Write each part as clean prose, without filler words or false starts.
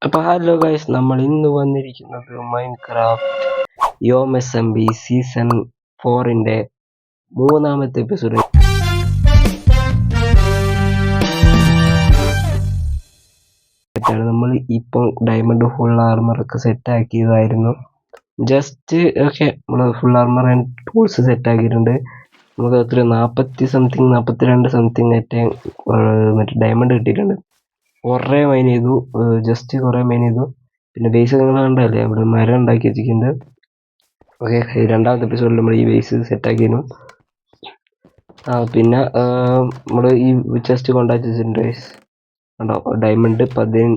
അപ്പോൾ hello guys, നമ്മൾ ഇന്ന് വന്നിരിക്കുന്നത് മൈൻക്രാഫ്റ്റ് YOMSMB സീസൺ 4ന്റെ മൂന്നാമത്തെ എപ്പിസോഡ്. നമ്മൾ ഇപ്പോൾ ഡയമണ്ട് ഫുൾ ആർമറൊക്കെ സെറ്റ് ആക്കിയതായിരുന്നു. ജസ്റ്റ് ഓക്കെ, നമ്മൾ full armour and tools set ആക്കിയിട്ടുണ്ട്. നമുക്ക് എത്ര 42 സംതിങ് മറ്റേ ഡയമണ്ട് കിട്ടിയിട്ടുണ്ട്. കുറേ മൈൻ ചെയ്തു, ജസ്റ്റ് കുറേ മൈൻ ചെയ്തു. പിന്നെ ബേസ് നിങ്ങൾ കണ്ടല്ലേ, ഇവിടെ മരം ഉണ്ടാക്കി വെച്ചിട്ടുണ്ട്. ഓക്കെ, രണ്ടാമത്തെ എപ്പിസോഡിൽ നമ്മൾ ഈ ബേസ് സെറ്റാക്കിയിരുന്നു. പിന്നെ നമ്മൾ ഈ ചെസ്റ്റ് കോണ്ടാക്ട് വെച്ചിട്ടുണ്ട് കണ്ടോ. ഡയമണ്ട് 13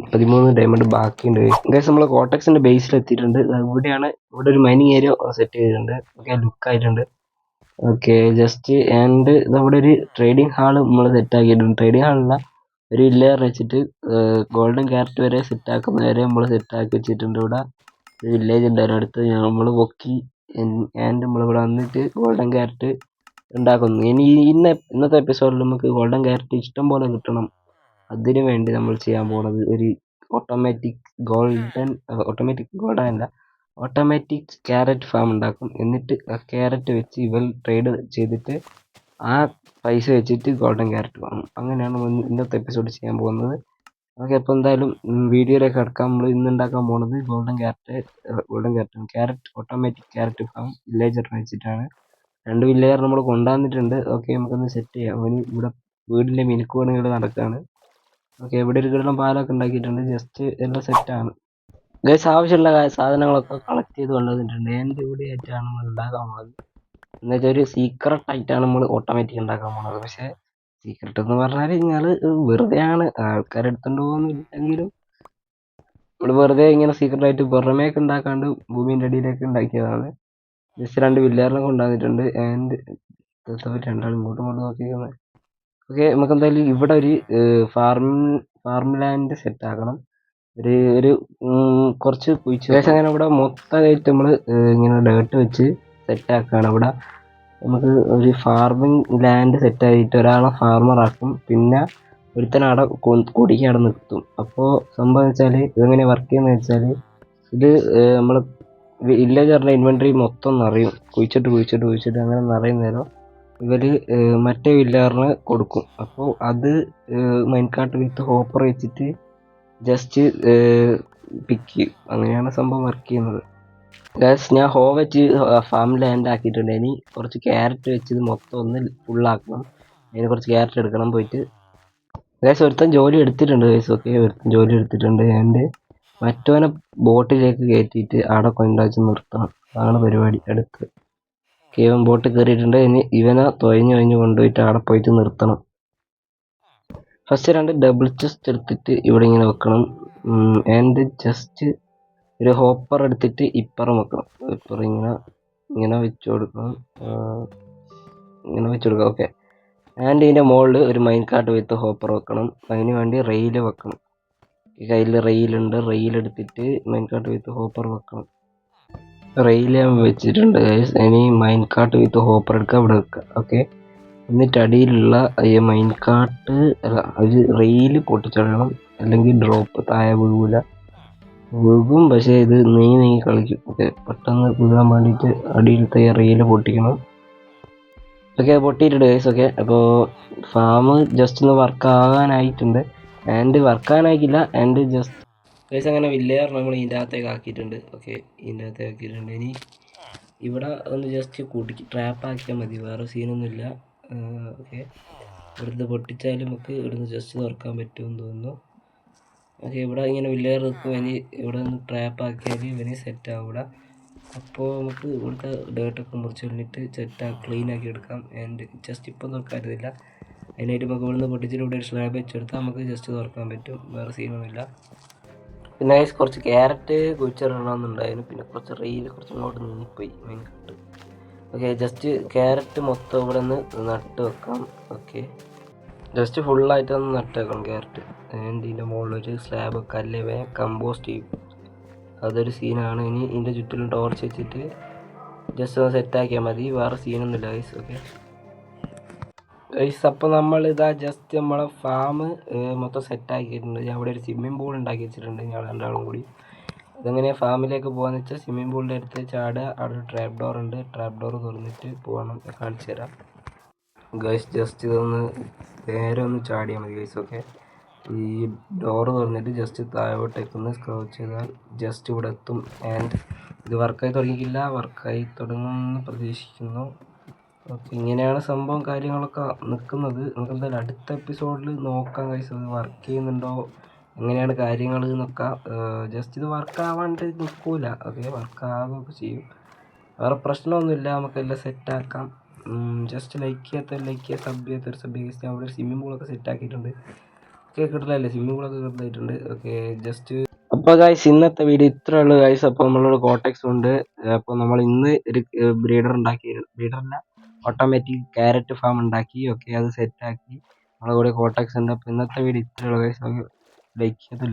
ഡയമണ്ട് ബാക്കിയുണ്ട് ഗൈസ്. നമ്മൾ കോട്ടക്സിന്റെ ബേസിൽ എത്തിയിട്ടുണ്ട്. ഇവിടെ ഒരു മൈനിങ് ഏരിയ സെറ്റ് ചെയ്തിട്ടുണ്ട്. ഓക്കെ, ലുക്ക് ആയിട്ടുണ്ട്. ഓക്കെ, ജസ്റ്റ് ആൻഡ് നമ്മുടെ ഒരു ട്രേഡിംഗ് ഹാള് നമ്മൾ സെറ്റ് ആക്കിയിട്ടുണ്ട്. ട്രേഡിംഗ് ഹാളല്ല, ഒരു വില്ലേജ് വെച്ചിട്ട് ഗോൾഡൻ ക്യാരറ്റ് വരെ സെറ്റ് ആക്കുന്ന വരെ നമ്മൾ സെറ്റ് ആക്കി വെച്ചിട്ടുണ്ട്. ഇവിടെ ഒരു വില്ലേജ് ഉണ്ടായിരുന്നു അടുത്ത്, നമ്മൾ പൊക്കി ആൻഡ് നമ്മളിവിടെ വന്നിട്ട് ഗോൾഡൻ ക്യാരറ്റ് ഉണ്ടാക്കുന്നു. ഇനി ഇന്നത്തെ എപ്പിസോഡിൽ നമുക്ക് ഗോൾഡൻ ക്യാരറ്റ് ഇഷ്ടം പോലെ കിട്ടണം. അതിനു വേണ്ടി നമ്മൾ ചെയ്യാൻ പോകുന്നത് ഒരു ഓട്ടോമാറ്റിക് ക്യാരറ്റ് ഫാം ഉണ്ടാക്കും. എന്നിട്ട് ആ ക്യാരറ്റ് വെച്ച് ഇവർ ട്രേഡ് ചെയ്തിട്ട് ആ പൈസ വെച്ചിട്ട് ഗോൾഡൻ ക്യാരറ്റ് വാങ്ങും. അങ്ങനെയാണ് ഇന്നത്തെ എപ്പിസോഡ് ചെയ്യാൻ പോകുന്നത്. ഓക്കെ, അപ്പോൾ എന്തായാലും വീഡിയോയിലേക്ക് കിടക്കാം. നമ്മൾ ഇന്ന് ഉണ്ടാക്കാൻ പോകുന്നത് ഓട്ടോമാറ്റിക് ക്യാരറ്റ് ഫാം വില്ലേജർ വെച്ചിട്ടാണ്. 2 വില്ലേജർ നമ്മൾ കൊണ്ടുവന്നിട്ടുണ്ട്. ഓക്കെ, നമുക്കൊന്ന് സെറ്റ് ചെയ്യാം. അവന് ഇവിടെ വീടിൻ്റെ മിനുക്ക് പണികൾ നടക്കുകയാണ്. ഓക്കെ, ഇവിടെ ഒരു കിടന്ന പാലൊക്കെ ഉണ്ടാക്കിയിട്ടുണ്ട്. ജസ്റ്റ് എല്ലാം സെറ്റാണ് ഗൈസ്. ആവശ്യമുള്ള സാധനങ്ങളൊക്കെ കളക്ട് ചെയ്ത് കൊണ്ടുവന്നിട്ടുണ്ട്. എൻ്റെ ഇവിടെ ആയിട്ടാണ് നമ്മൾ ഉണ്ടാക്കാൻ പോകുന്നത്. എന്നുവെച്ചാൽ ഒരു സീക്രട്ട് ആയിട്ടാണ് നമ്മൾ ഓട്ടോമാറ്റിക് ഉണ്ടാക്കാൻ പോകുന്നത്. പക്ഷേ സീക്രട്ട് എന്ന് പറഞ്ഞാൽ നിങ്ങൾ വെറുതെയാണ്, ആൾക്കാരെടുത്തുകൊണ്ട് പോകുന്നില്ലെങ്കിലും നമ്മൾ വെറുതെ ഇങ്ങനെ സീക്രട്ടായിട്ട് പുറമേക്ക് ഉണ്ടാക്കാണ്ട് ഭൂമിൻ്റെ അടിയിലേക്ക് ഉണ്ടാക്കിയതാണ്. ജസ്റ്റ് 2 വില്ലേറിനെ കൊണ്ടുവന്നിട്ടുണ്ട്. ആൻഡ് രണ്ടാളും ഇങ്ങോട്ടും നോക്കിയിരിക്കുന്നത്. ഓക്കെ, നമുക്ക് എന്തായാലും ഇവിടെ ഒരു ഫാർം ലാൻഡ് സെറ്റ് ആക്കണം. ഒരു കുറച്ച് കുഴിച്ച് ശേഷം അങ്ങനെ ഇവിടെ മൊത്തമായിട്ട് നമ്മൾ ഇങ്ങനെ ഡേർട്ട് വെച്ച് സെറ്റ് ആക്കുകയാണ്. ഇവിടെ നമുക്ക് ഒരു ഫാർമിംഗ് ലാൻഡ് സെറ്റ് ആയിട്ട് ഒരാളെ ഫാർമർ ആക്കും. പിന്നെ ഒരുത്തനവിടെ കൊടിക്ക് അവിടെ നിർത്തും. അപ്പോൾ സംഭവം വെച്ചാൽ ഇതെങ്ങനെ വർക്ക് ചെയ്യുന്നത് വെച്ചാൽ, ഇത് നമ്മൾ വില്ലേജറിൻ്റെ ഇൻവെൻട്രി മൊത്തം നിറയും. കുഴിച്ചിട്ട് അങ്ങനെ നിറയുന്നേരം ഇവർ മറ്റേ വില്ലേജറിന് കൊടുക്കും. അപ്പോൾ അത് മൈൻകാർട്ട് വിത്ത് ഹോപ്പർ വെച്ചിട്ട് ജസ്റ്റ് പിക്ക് ചെയ്യും. അങ്ങനെയാണ് സംഭവം വർക്ക് ചെയ്യുന്നത്. ഗൈസ്, ഞാൻ വെച്ച് ഫാം ലാൻഡ് ആക്കിയിട്ടുണ്ട്. ഇനി കുറച്ച് ക്യാരറ്റ് വെച്ച് ഇത് മൊത്തം ഒന്ന് ഫുള്ളാക്കണം. അതിന് കുറച്ച് ക്യാരറ്റ് എടുക്കണം പോയിട്ട്. ഗൈസ്, ഒരുത്തൻ ജോലി എടുത്തിട്ടുണ്ട് ഗൈസ്. ഓക്കെ, ഒരുത്തൻ ജോലി എടുത്തിട്ടുണ്ട്. ആൻഡ് മറ്റവനെ ബോട്ടിലേക്ക് കയറ്റിയിട്ട് അവിടെ കൊണ്ടുവച്ച് നിർത്തണം. അതാണ് പരിപാടി. അടുത്ത് ഇവൻ ബോട്ട് കയറിയിട്ടുണ്ട്. ഇനി ഇവനെ തൊഴിഞ്ഞ് കൊണ്ടുപോയിട്ട് അവിടെ പോയിട്ട് നിർത്തണം. ഫസ്റ്റ് 2 ഡബിൾ ചെസ്റ്റ് എടുത്തിട്ട് ഇവിടെ ഇങ്ങനെ വെക്കണം. ആൻഡ് ജസ്റ്റ് ഒരു ഹോപ്പർ എടുത്തിട്ട് ഇപ്പുറം വെക്കണം. ഇപ്പുറം ഇങ്ങനെ വെച്ച് കൊടുക്കണം. ഓക്കെ, ആൻഡ് ഇതിൻ്റെ മുകളിൽ ഒരു മൈൻകാർട്ട് വിത്ത് ഹോപ്പർ വെക്കണം. അതിന് വേണ്ടി റെയിൽ വെക്കണം. കയ്യിൽ റെയിലുണ്ട്. റെയിലെടുത്തിട്ട് മൈൻകാർട്ട് വിത്ത് ഹോപ്പർ വെക്കണം. റെയിൽ ഞാൻ വെച്ചിട്ടുണ്ട്. ഇനി മൈൻകാർട്ട് വിത്ത് ഹോപ്പർ എടുക്കുക, ഇവിടെ വെക്കുക. ഓക്കെ, എന്നിട്ട് അടിയിലുള്ള ഈ മൈൻകാർട്ട് ഒരു റെയില് പൊട്ടിച്ചടണം, അല്ലെങ്കിൽ ഡ്രോപ്പ് താഴെ വീഴും. പക്ഷേ ഇത് നീങ്ങി കളിക്കും. ഓക്കെ, പെട്ടെന്ന് വീഴാൻ വേണ്ടിയിട്ട് അടിയിലത്തെ റെയില് പൊട്ടിക്കണം. ഓക്കെ, പൊട്ടിയിട്ടുണ്ട് ഗൈസ്. ഓക്കെ, അപ്പോൾ ഫാം ജസ്റ്റ് ഒന്ന് വർക്കാകാനായിട്ടുണ്ട്. ആൻഡ് ജസ്റ്റ് ഗൈസ് അങ്ങനെ വില്ലേജർ നമ്മൾ ഇതിൻ്റെ അകത്തേക്ക് ആക്കിയിട്ടുണ്ട്. ഓക്കെ, ഇതിൻ്റെ അകത്തേക്ക് ആക്കിയിട്ടുണ്ട്. ഇനി ഇവിടെ ഒന്ന് ജസ്റ്റ് ട്രാപ്പ് ആക്കിയാൽ മതി, വേറെ സീനൊന്നുമില്ല. ഓക്കെ, ഇവിടുന്ന് പൊട്ടിച്ചാലും നമുക്ക് ഇവിടുന്ന് ജസ്റ്റ് തുറക്കാൻ പറ്റുമെന്ന് തോന്നുന്നു. ഓക്കെ, ഇവിടെ ഇങ്ങനെ വില്ലേജർ നിൽക്കും. ഇനി ഇവിടെ നിന്ന് ട്രാപ്പ് ആക്കിയാൽ ഇവന് സെറ്റാവും ഇവിടെ. അപ്പോൾ നമുക്ക് ഇവിടുത്തെ ഡേർട്ടൊക്കെ മുറിച്ച് കളഞ്ഞിട്ട് ക്ലീൻ ആക്കി എടുക്കാം. ആൻഡ് ജസ്റ്റ് ഇപ്പം തുറക്കാനില്ല. അതിനായിട്ട് നമുക്ക് ഇവിടുന്ന് പൊട്ടിച്ചിട്ട് ഇവിടെ ഒരു സ്ലാബ് വെച്ചെടുത്താൽ നമുക്ക് ജസ്റ്റ് തുറക്കാൻ പറ്റും, വേറെ സീനൊന്നുമില്ല. പിന്നെ കുറച്ച് ക്യാരറ്റ് കുഴിച്ചിടണമെന്നുണ്ടായിരുന്നു. പിന്നെ കുറച്ച് റെയിൽ കുറച്ച് ഇങ്ങോട്ട് നീങ്ങിപ്പോയി മെയിൻകാർട്ട്. ഓക്കെ, ജസ്റ്റ് ക്യാരറ്റ് മൊത്തം ഇവിടെ നിന്ന് നട്ട് വെക്കാം. ഓക്കെ, ജസ്റ്റ് ഫുള്ളായിട്ടൊന്ന് നട്ട് വെക്കണം ക്യാരറ്റ്. ആൻഡ് ഇതിൻ്റെ മുകളിലൊരു സ്ലാബ് കല്ല് കമ്പോസ്റ്റ് ചെയ്യും. അതൊരു സീനാണ്. ഇനി ഇതിൻ്റെ ചുറ്റിലും ടോർച്ച് വെച്ചിട്ട് ജസ്റ്റ് ഒന്ന് സെറ്റാക്കിയാൽ മതി, വേറെ സീനൊന്നുമില്ല ഗൈസ്. ഓക്കെ ഗൈസ് അപ്പോൾ നമ്മൾ ഇതാ ജസ്റ്റ് നമ്മളെ ഫാം മൊത്തം സെറ്റ് ആക്കിയിട്ടുണ്ട്. ഞാൻ ഇവിടെ ഒരു സ്വിമ്മിംഗ് പൂൾ ഉണ്ടാക്കി വെച്ചിട്ടുണ്ട് ഞങ്ങൾ രണ്ടാളും കൂടി. അതെങ്ങനെയാണ് ഫാമിലേക്ക് പോകാന്ന് വെച്ചാൽ സ്വിമ്മിംഗ് പൂളിൻ്റെ അടുത്ത് ചാടുക, അവിടെ ഒരു ട്രാപ്പ് ഡോർ ഉണ്ട്, ട്രാപ്പ് ഡോർ തുറന്നിട്ട് പോകണം. കാണിച്ചു തരാം ഗൈസ്. ജസ്റ്റ് ഇതൊന്ന് നേരെ ഒന്ന് ചാടിയാൽ മതി ഗൈസ്. ഓക്കെ, ഈ ഡോറ് തുറന്നിട്ട് ജസ്റ്റ് താഴോട്ടേക്കൊന്ന് സ്ക്രോൾ ചെയ്താൽ ജസ്റ്റ് ഇവിടെ എത്തും. ആൻഡ് ഇത് വർക്കായി തുടങ്ങിയിട്ടില്ല, വർക്കായി തുടങ്ങുമെന്ന് പ്രതീക്ഷിക്കുന്നു. ഓക്കെ, ഇങ്ങനെയാണ് സംഭവം കാര്യങ്ങളൊക്കെ നിൽക്കുന്നത്. നമുക്ക് എന്തായാലും അടുത്ത എപ്പിസോഡിൽ നോക്കാം ഗൈസ്, അത് വർക്ക് ചെയ്യുന്നുണ്ടോ എങ്ങനെയാണ് കാര്യങ്ങൾ എന്നൊക്കെ. ജസ്റ്റ് ഇത് വർക്കാവാണ്ട് നിൽക്കൂല. ഓക്കെ, വർക്കാവുകയൊക്കെ ചെയ്യും, വേറെ പ്രശ്നമൊന്നുമില്ല. നമുക്കെല്ലാം സെറ്റാക്കാം. ജസ്റ്റ് ലൈക്ക് ചെയ്യാത്ത ലൈക്ക് ചെയ്യുക, സബ് ചെയ്യാത്ത ഒരു സബ് ചെയ്യുക. ഞാൻ അവിടെ സ്വിമ്മിംഗ് പൂളൊക്കെ സെറ്റ് ആക്കിയിട്ടുണ്ട്. ഓക്കെ, കിട്ടില്ലല്ലേ സ്വിമ്മിംഗ് പൂളൊക്കെ കിട്ടായിട്ടുണ്ട്. ഓക്കെ, ജസ്റ്റ് അപ്പോൾ ഗൈസ് ഇന്നത്തെ വീഡിയോ ഇത്രേ ഉള്ളൂ ഗൈസ്. അപ്പോൾ നമ്മളോട് കോട്ടക്സ് ഉണ്ട്. അപ്പോൾ നമ്മൾ ഇന്ന് ഒരു ബ്രീഡർ ഉണ്ടാക്കി, ബ്രീഡറല്ല ഓട്ടോമാറ്റിക് ക്യാരറ്റ് ഫാം ഉണ്ടാക്കി. ഓക്കെ, അത് സെറ്റാക്കി. നമ്മളെ കൂടെ കോട്ടക്സ് ഉണ്ട്. അപ്പോൾ ഇന്നത്തെ വീഡിയോ ഇത്രേ ഉള്ളൂ ഗൈസ്. ലൈക്ക് ചെയ്ത്